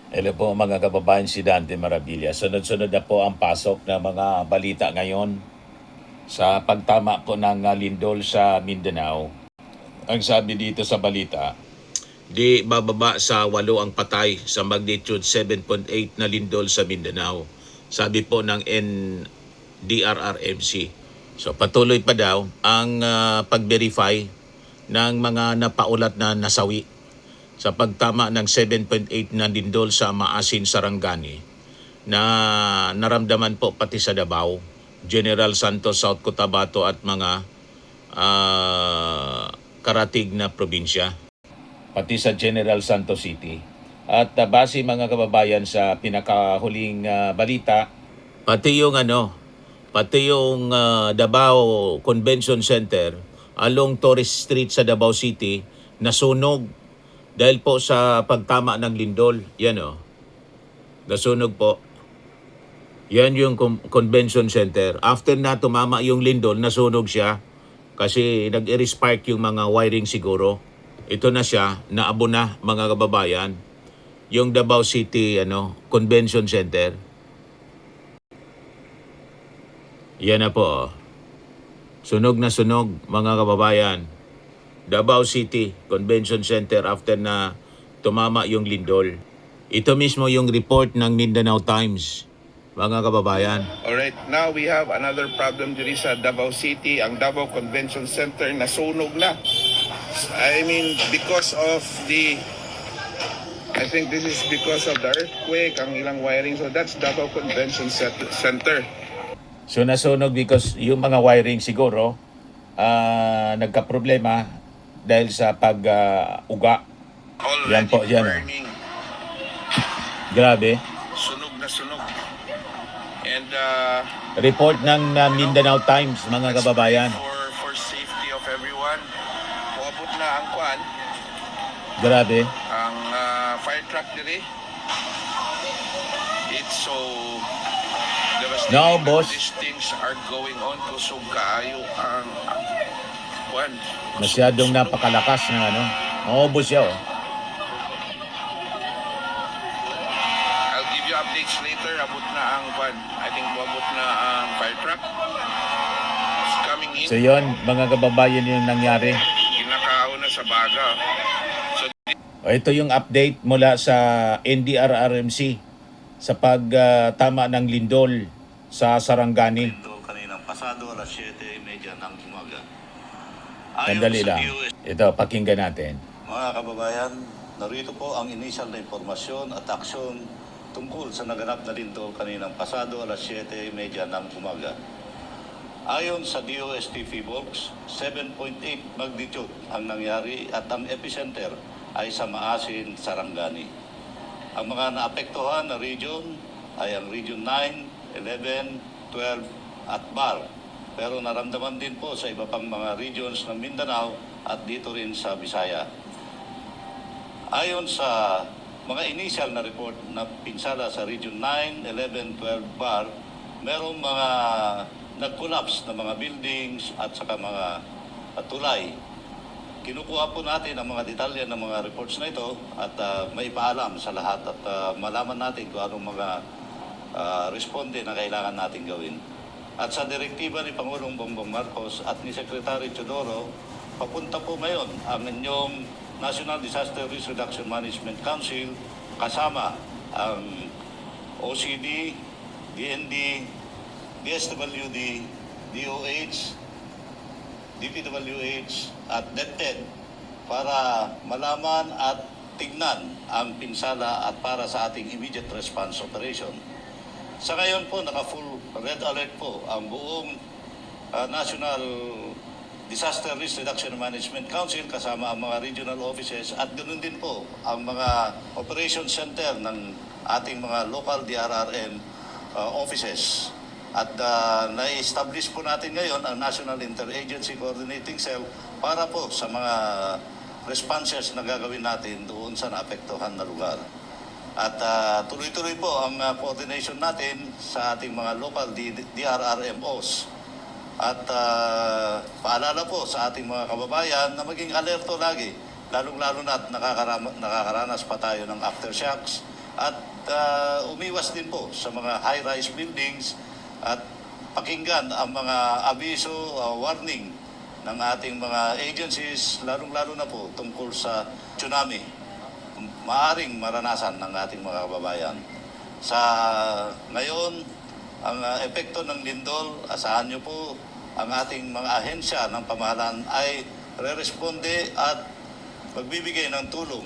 Hello po mga kababayan, si Dante Maravilla. Sunod-sunod na po ang pasok ng mga balita ngayon sa pagtama po ng lindol sa Mindanao. Ang sabi dito sa balita, di bababa sa 8 ang patay sa magnitude 7.8 na lindol sa Mindanao. Sabi po ng NDRRMC. So patuloy pa daw ang pag-verify ng mga napaulat na nasawi sa pagtama ng 7.8 na lindol sa Maasin, Sarangani na naramdaman po pati sa Davao, General Santos, South Cotabato at mga karatig na probinsya, pati sa General Santos City. At base mga kababayan sa pinakahuling balita, pati yung Davao Convention Center along Torres Street sa Davao City nasunog dahil po sa pagtama ng lindol. Yan nasunog po. Yan yung convention center. After na tumama yung lindol, nasunog siya kasi nag-spark yung mga wiring siguro. Ito na siya, naabo na mga kababayan, yung Davao City convention center. Yan na po. Sunog na sunog mga kababayan. Davao City Convention Center after na tumama yung lindol. Ito mismo yung report ng Mindanao Times, mga kababayan. Alright, now we have another problem diri sa Davao City. Ang Davao Convention Center nasunog na. I mean, because of I think this is because of the earthquake, ang ilang wiring. So that's Davao Convention Center. So nasunog because yung mga wiring siguro nagka-problema dahil sa pag-uga. Yan po, yan. Burning. Grabe. Sunog na sunog. And report ng Mindanao Times, mga kababayan. For safety of everyone, puabot na ang kwan. Grabe. Ang fire truck diri. It's so devastating. No, boss. These things are going on to so kaayo ang kwan. Masyadong napakalakas ng maubos siya I'll give you updates later. Abot na ang kwan. I think abot na ang fire truck. It's coming in. So yun, mga kababayan, yung nangyari. Kinakao na sa baga. So Ito yung update mula sa NDRRMC sa pagtama ng lindol sa Sarangani. Lindol kaninang pasado alas 7:30 ng umaga. Sandali lang. Ito, pakinggan natin. Mga kababayan, narito po ang initial na impormasyon at aksyon tungkol sa naganap na lindol kaninang pasado alas 7:30 ng umaga. Ayon sa DOST Phivolcs, 7.8 magnitude ang nangyari at ang epicenter ay sa Maasin, Sarangani. Ang mga naapektuhan na region ay ang Region 9, 11, 12 at Bar. Pero naramdaman din po sa iba pang mga regions ng Mindanao at dito rin sa Visaya. Ayon sa mga initial na report na pinsala sa Region 9, 11, 12 Bar, merong mga nag-collapse na mga buildings at saka mga tulay. Kinukuha po natin ang mga detalye ng mga reports na ito at maipaalam sa lahat at malaman natin kung anong mga responde na kailangan natin gawin. At sa direktiba ni Pangulong Bongbong Marcos at ni Secretary Teodoro, papunta po ngayon ang inyong National Disaster Risk Reduction Management Council kasama ang OCD, DND, DSWD, DOH, DPWH at DepEd para malaman at tignan ang pinsala at para sa ating immediate response operation. Sa ngayon po, naka-full red alert po ang buong National Disaster Risk Reduction Management Council kasama ang mga regional offices at ganoon din po ang mga operation center ng ating mga local DRRM offices. At na-establish po natin ngayon ang National Interagency Coordinating Cell para po sa mga responses na gagawin natin doon sa naapektuhan na lugar. At tuloy-tuloy po ang coordination natin sa ating mga local DRRMOs. At paalala po sa ating mga kababayan na maging alerto lagi, lalong-lalo na at nakakaranas pa tayo ng aftershocks at umiwas din po sa mga high-rise buildings at pakinggan ang mga abiso, warning ng ating mga agencies, lalong-lalo na po tungkol sa tsunami maaring maranasan ng ating mga kababayan. Sa ngayon, ang epekto ng lindol, asahan niyo po ang ating mga ahensya ng pamahalaan ay re-responde at magbibigay ng tulong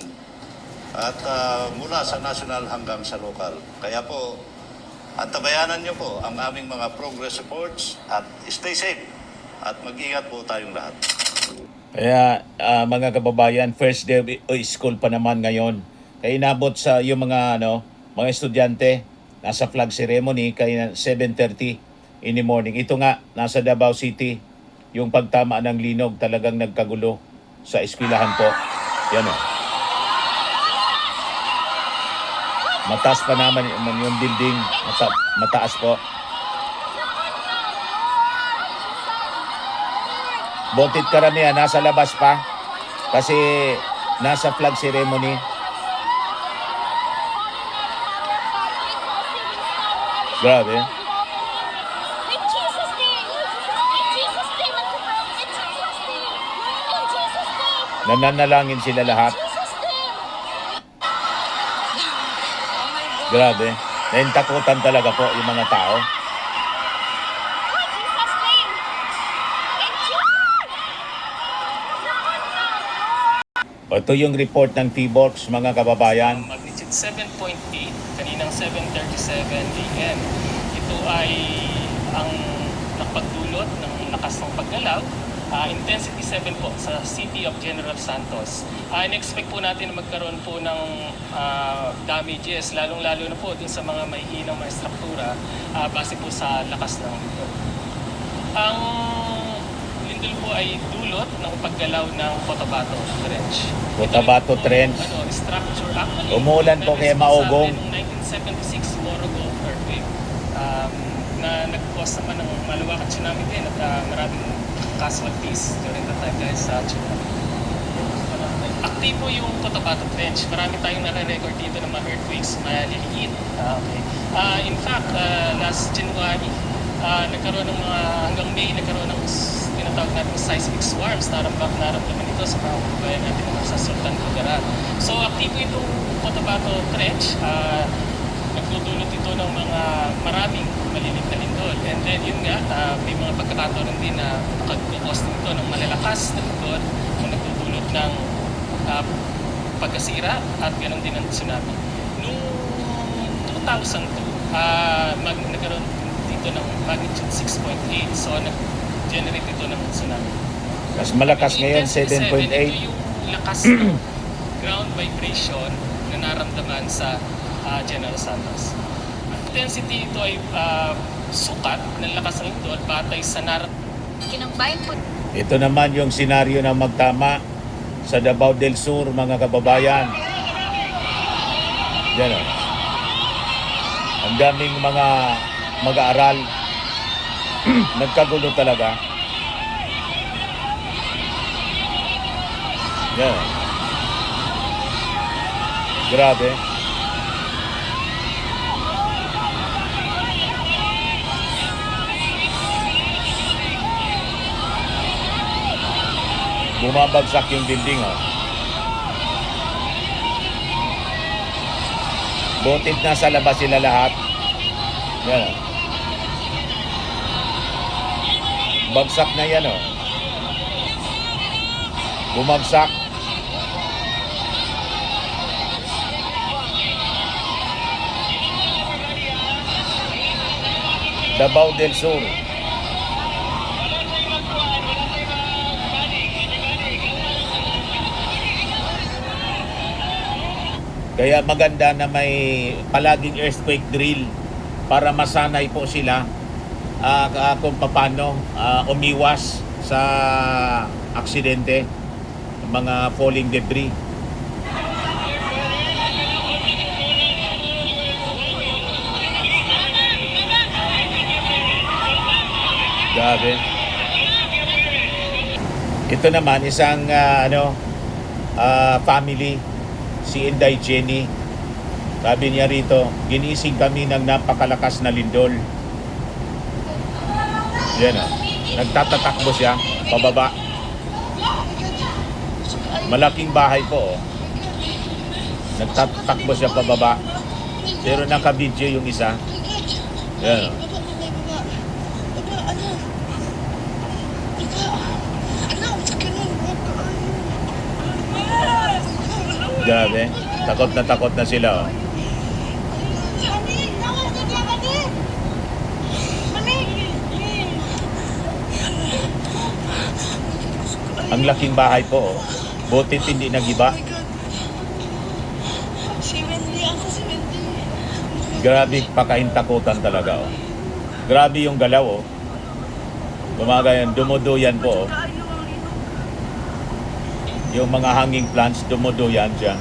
at mula sa national hanggang sa lokal. Kaya po, antabayanan niyo po ang aming mga progress reports at stay safe at mag-ingat po tayong lahat. Kaya mga kababayan, first day of school pa naman ngayon. Kaya inabot sa yung mga mga estudyante nasa flag ceremony kaya 7:30 in the morning. Ito nga nasa Davao City, yung pagtama ng linog talagang nagkagulo sa eskwelahan po. Yan o. Mataas pa naman yung building, mataas po. Butit karamihan nasa labas pa kasi nasa flag ceremony. Grabe. In Jesus' name! In Jesus' name! In Jesus' name! In Jesus' name! Nananalangin sila lahat. Jesus' name! Oh my God! Grabe. Naintakutan talaga po yung mga tao. In Jesus' name! In Jesus! Ito yung report ng T-Box, mga kababayan. Magnitude 7.8, kaninang 7:37 a.m. Ito ay ang nakapagdulot ng lakas ng paggalaw. Intensity 7 po sa City of General Santos. In-expect po natin na magkaroon po ng damages, lalong-lalo na po dun sa mga mahihinang mga struktura base po sa lakas ng lindol. Ang lindol po ay dulot ng paggalaw ng Cotabato Trench. Cotabato Trench. Structure actually. Umuulan po kaya maugong. Sa 1976 Morogo earthquake na nag-cause naman ng malawakang tsunami din at maraming casualties during that time guys sa tsunami. Aktibo yung Cotabato Trench. Marami tayong nare-record dito ng mga earthquakes maliliit. Okay. In fact, last January, nagkaroon ng mga hanggang May nagkaroon ng tinatawag natin seismic swarms. Naramdaman ito sa mga kababayan natin naman sa Sultan Kudarat. So aktibo itong Cotabato Trench. Nagdudulot ito ng mga maraming malilit na lindol. And then yun nga, may mga pagkakataon din na nakag-cause nito ng malalakas na lindol na nagdudulot ng pagkasira at ganoon din ng tsunami. Noong 2002, nagkaroon dito ng magnitude 6.8. So nag-generate ito ng tsunami. Mas malakas ngayon, Intensity 7.8. Ito yung lakas ng ground vibration na naramdaman sa General Santos. Ang intensity ito ay sukat ng lakas ng lindol batay sa Kinambayan po. Ito naman yung senaryo na magtama sa Davao del Sur, mga kababayan. Yan o. Ang daming mga mag-aaral. Nagkagulo talaga. Yan. Grabe. Bumabagsak yung building, oh. Butit na sa labas sila lahat. Yan, oh. Bagsak na yan, oh. Bumagsak. Davao del Sur. Kaya maganda na may palaging earthquake drill para masanay po sila kung paano umiwas sa aksidente, mga falling debris. Grabe. Ito naman isang family, si Inday Jenny. Sabi niya rito, ginising kami ng napakalakas na lindol. Yan o. Nagtatatakbo siya, pababa. Malaking bahay po, oh. Nagtatakbo siya pababa. Pero naka-video yung isa. Yan o. Grabe. Takot na sila, oh. Ang laking bahay po, oh. Butit hindi nagiba. Si Wendy, ako si Wendy. Grabe, pakaintakutan talaga, oh. Grabe yung galaw, oh. Gumagayan, dumuduyan po, oh. Yung mga hanging plants, dumuduyan siya.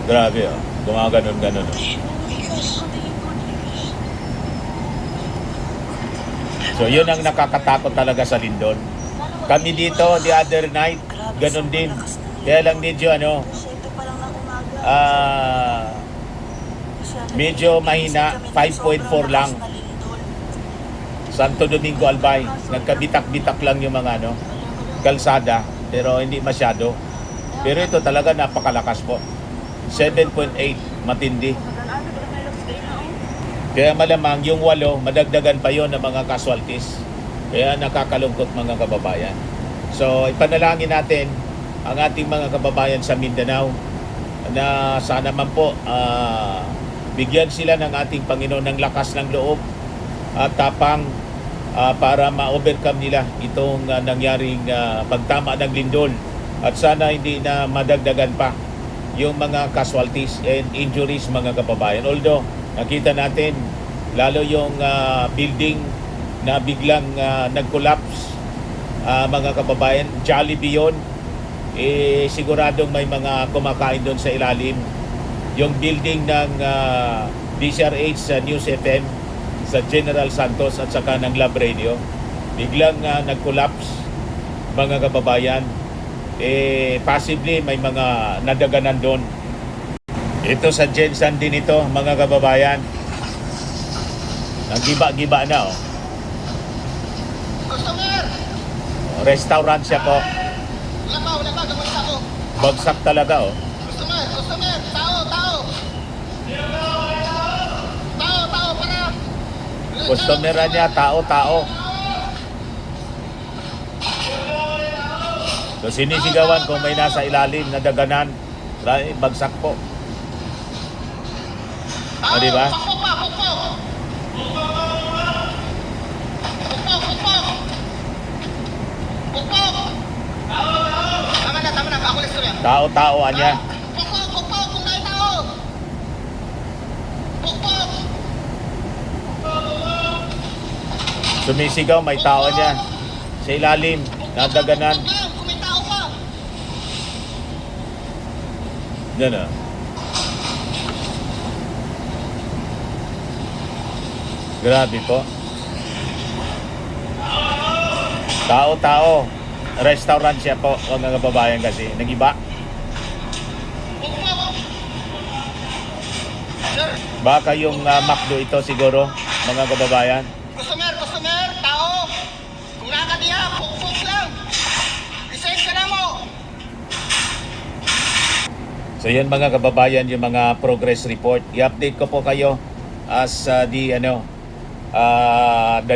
Grabe, oh. Gumaganon-ganon, oh. So, yun ang nakakatakot talaga sa lindol. Kami dito, the other night, ganon din. Kaya lang medyo, ano, medyo mahina, 5.4 lang. Santo Domingo Albay, nagkabitak-bitak lang yung mga, ano, kalsada, pero hindi masyado. Pero ito talaga napakalakas po. 7.8, matindi. Kaya malamang yung 8, madagdagan pa yon ng mga casualties. Kaya nakakalungkot mga kababayan. So ipanalangin natin ang ating mga kababayan sa Mindanao na sana man po bigyan sila ng ating Panginoon ng lakas ng loob at tapang para ma-overcome nila itong nangyaring pagtama ng lindol. At sana hindi na madagdagan pa yung mga casualties and injuries mga kababayan. Although nakita natin lalo yung building na biglang nag-collapse mga kababayan, Jollibee yun, siguradong may mga kumakain doon sa ilalim. Yung building ng DCRH sa News FM sa General Santos at saka ng Lab Radio biglang nag-collapse mga kababayan, possibly may mga nadaganan doon. Ito sa Jensen din ito mga kababayan. Nagiba-giba na, oh. Customer! Restaurant siya po. Wala pa, gamulit ako. Bagsak talaga, oh. Customer! Tao, para! Customer niya, tao. So sinisigawan kung may nasa ilalim na daganan, bagsak po. Di ba? Pukpok! Tama na, ako listo yan. Tao niya. Pukpok, kung tayo tao! Pukpok! Sumisigaw, may tao niya. Sa ilalim, nadaganan. Kung may tao pa! Yan, oh. Grabe po. Tao. Restaurant siya po, mga kababayan kasi. Nagiba. Sir, Baka yung McDo ito siguro, mga kababayan. customer, tao! Kung nakadiya, pukpok lang! Lisensya na mo! So yan mga kababayan, yung mga progress report. I-update ko po kayo as the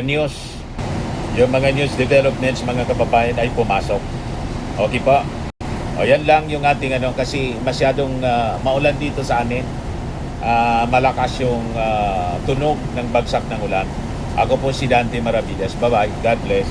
news. Yung mga news developments mga kababayan ay pumasok. Okay po. O yan lang yung ating kasi masyadong maulan dito sa amin. Malakas yung tunog ng bagsak ng ulan. Ako po si Dante Maravillas. Bye-bye. God bless.